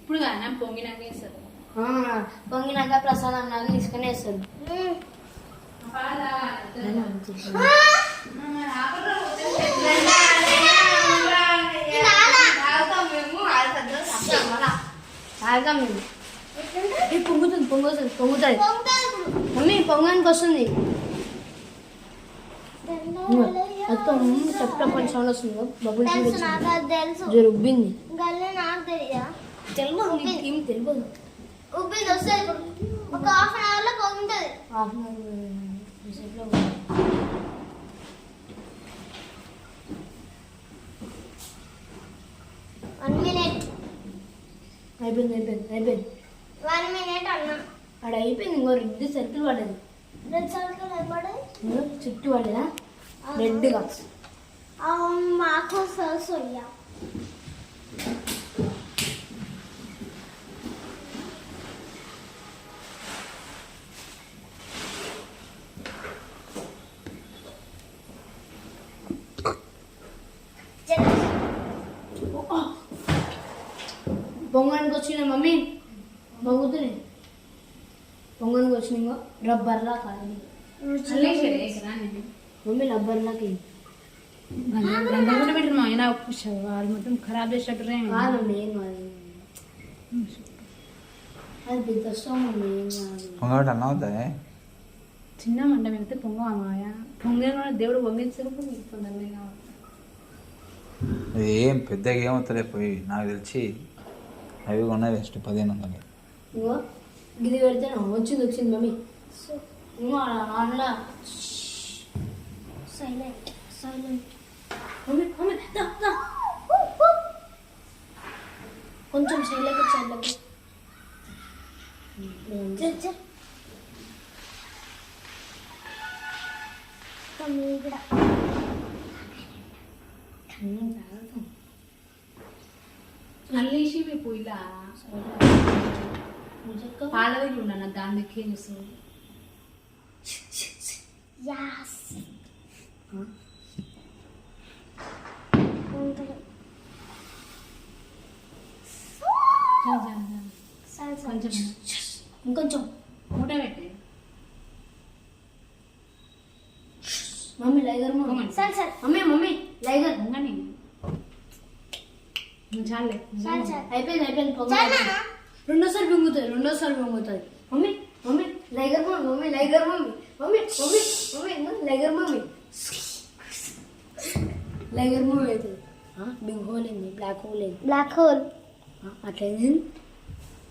ఇప్పుడు కానీ పొంగినాక వేస్తారు. పొంగినాక ప్రసాదం లాగా తీసుకుని వేస్తారు. పొంగుతుంది పొంగుతుంది పొంగుతుంది మమ్మీ పొంగడానికి వస్తుంది. మొత్తం చెప్తా కొంచెం సౌండ్ వస్తుంది. బబుల్ జర ఉబ్బింది. తెలియదు ఏం తెలియదు. ఉబ్బింది వస్తుంది. ఒక హాఫ్ అన్ అవర్ లో పొంగుతుంది. Half an hour 1 minute. అయిపోయింది అయిపోయింది అయిపోయింది. 1 minute అన్నా అక్కడ అయిపోయింది. ఇంకో రెడ్ సర్కిల్ పడ్డది. రెడ్ సర్కిల్ అయిపోయింది. చుట్టూ పడ్డదా రెడ్గా. మాకు సోయా పొంగడానికి వచ్చిన మమ్మీ పొంగుతున్నాయి. పొంగడానికి వచ్చిన ఇంకో రబ్బర్లా కాదు మమ్మీ రబ్బర్లాకి పెట్టిన ఆయన వాళ్ళు మొత్తం ఖరాబ్ చేసేటట్టు కాదండి. ఏం కాదు అది పెద్ద స్టవ్ మమ్మీ. ఏం కాదు. పొంగబెట్టి అన్న అవుతా చిన్న మంట పెడితే పొంగమాయ పొంగిన దేవుడు పొంగించరు పొంగిస్తుంది. ఏం పెద్దగా ఏమవుతుంది పోయి నాకు తెలిసి అవి కొన్నది జస్ట్ 1500. ఇంకో గిది పెడితే వచ్చింది వచ్చింది మమ్మీ. ఇంకో అందులో సైలెంట్ సైలెంట్. మమ్మీ మమ్మీ కొంచెం సైడ్లోకి సైడ్లోకి కూడా అల్లేసి పోయిలా పాలవి ఉన్నాను దాని దగ్గర చూస్తుంది. కొంచెం ఇంకొంచెం మూట పెట్టి మమ్మీ లైగర్ మమ్మీ సరే సరే మమ్మీ మమ్మీ లైగర్ పొంగని చాలే అయిపోయింది అయిపోయింది. రెండోసారి పొంగుతుంది రెండోసారి పొంగుతుంది. మమ్మీ మమ్మీ లైగర్ మమ్మీ మమ్మీ లైగర్ మమ్మీ మమ్మీ మమ్మీ మమ్మీ లైగర్ మమ్మీ లైగర్ మమ్మీ అవుతుంది. బిగ్ హోల్ ఏంది బ్లాక్ హోల్ ఏంది బ్లాక్ హోల్ అట్లయింది.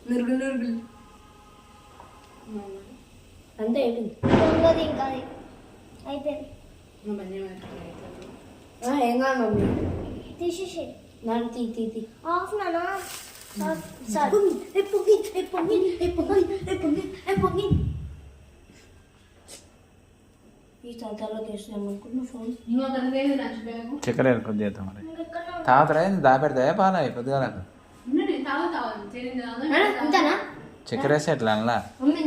నురుగులు నురుగులు అంతే అయిపోయింది. పొంగది ఇంకా అయిపోయింది. ఏం కాదు మమ్మీ తీసేసి నన్ను తీ తీ తీ ఆఫ్ నానా ఈ తాతలోకి వేసినాం అనుకుంటున్నా ఫోన్. చక్కెర కొద్దిగా మరి తాగుతారా దాపెడతాయా పాలా కొద్దిగా ఇంతనా చక్కెర వేస్తే ఎట్లా అలా మమ్మీ